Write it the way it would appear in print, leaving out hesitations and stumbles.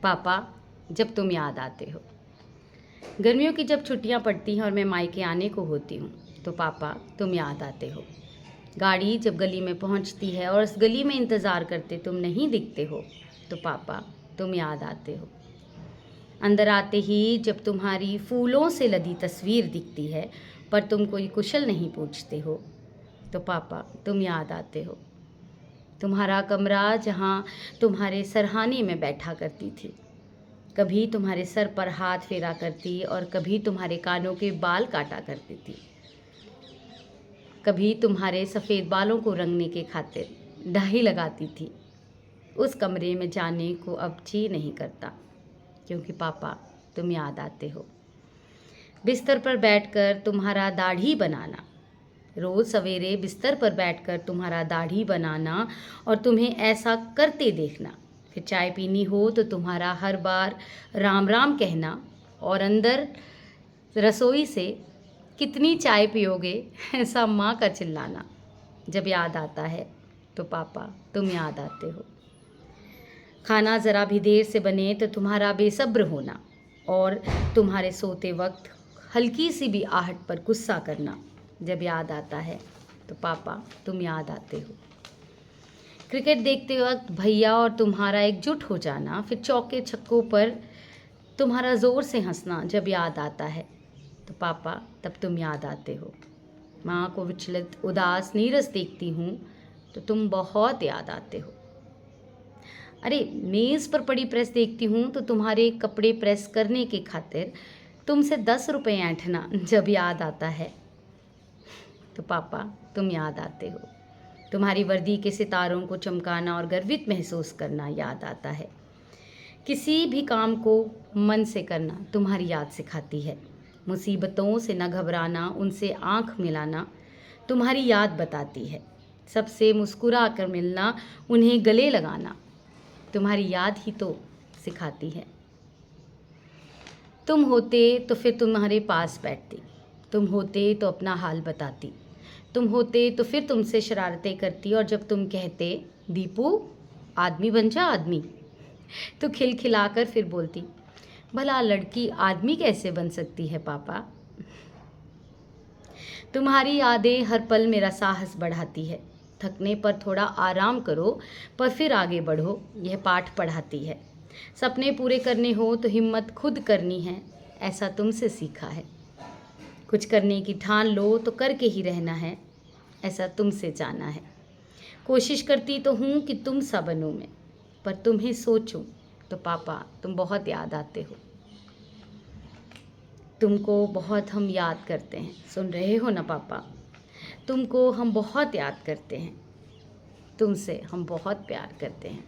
पापा जब तुम याद आते हो। गर्मियों की जब छुट्टियां पड़ती हैं और मैं मायके आने को होती हूँ तो पापा तुम याद आते हो। गाड़ी जब गली में पहुँचती है और उस गली में इंतज़ार करते तुम नहीं दिखते हो तो पापा तुम याद आते हो। अंदर आते ही जब तुम्हारी फूलों से लदी तस्वीर दिखती है पर तुम कोई कुशल नहीं पूछते हो तो पापा तुम याद आते हो। तुम्हारा कमरा जहाँ तुम्हारे सरहाने में बैठा करती थी, कभी तुम्हारे सर पर हाथ फेरा करती और कभी तुम्हारे कानों के बाल काटा करती थी, कभी तुम्हारे सफ़ेद बालों को रंगने के खातिर डाई लगाती थी। उस कमरे में जाने को अब जी नहीं करता क्योंकि पापा तुम याद आते हो। बिस्तर पर बैठकर तुम्हारा दाढ़ी बनाना, रोज़ सवेरे बिस्तर पर बैठकर तुम्हारा दाढ़ी बनाना और तुम्हें ऐसा करते देखना, फिर चाय पीनी हो तो तुम्हारा हर बार राम राम कहना और अंदर रसोई से कितनी चाय पियोगे ऐसा माँ का चिल्लाना जब याद आता है तो पापा तुम याद आते हो। खाना ज़रा भी देर से बने तो तुम्हारा बेसब्र होना और तुम्हारे सोते वक्त हल्की सी भी आहट पर गुस्सा करना जब याद आता है तो पापा तुम याद आते हो। क्रिकेट देखते वक्त भैया और तुम्हारा एकजुट हो जाना, फिर चौके छक्कों पर तुम्हारा ज़ोर से हंसना जब याद आता है तो पापा तब तुम याद आते हो। माँ को विचलित उदास नीरस देखती हूँ तो तुम बहुत याद आते हो। अरे मेज़ पर पड़ी प्रेस देखती हूँ तो तुम्हारे कपड़े प्रेस करने के खातिर तुमसे 10 रुपये ऐंठना जब याद आता है तो पापा तुम याद आते हो। तुम्हारी वर्दी के सितारों को चमकाना और गर्वित महसूस करना याद आता है। किसी भी काम को मन से करना तुम्हारी याद सिखाती है। मुसीबतों से न घबराना, उनसे आंख मिलाना तुम्हारी याद बताती है। सबसे मुस्कुरा कर मिलना, उन्हें गले लगाना तुम्हारी याद ही तो सिखाती है। तुम होते तो फिर तुम्हारे पास बैठती, तुम होते तो अपना हाल बताती, तुम होते तो फिर तुमसे शरारतें करती और जब तुम कहते दीपू आदमी बन जा आदमी, तो खिलखिलाकर फिर बोलती भला लड़की आदमी कैसे बन सकती है पापा। तुम्हारी यादें हर पल मेरा साहस बढ़ाती है। थकने पर थोड़ा आराम करो पर फिर आगे बढ़ो, यह पाठ पढ़ाती है। सपने पूरे करने हो तो हिम्मत खुद करनी है, ऐसा तुमसे सीखा है। कुछ करने की ठान लो तो करके ही रहना है, ऐसा तुमसे जाना है। कोशिश करती तो हूँ कि तुम सा बनूँ मैं, पर तुम्हें सोचूं तो पापा तुम बहुत याद आते हो। तुमको बहुत हम याद करते हैं, सुन रहे हो ना पापा। तुमको हम बहुत याद करते हैं, तुमसे हम बहुत प्यार करते हैं।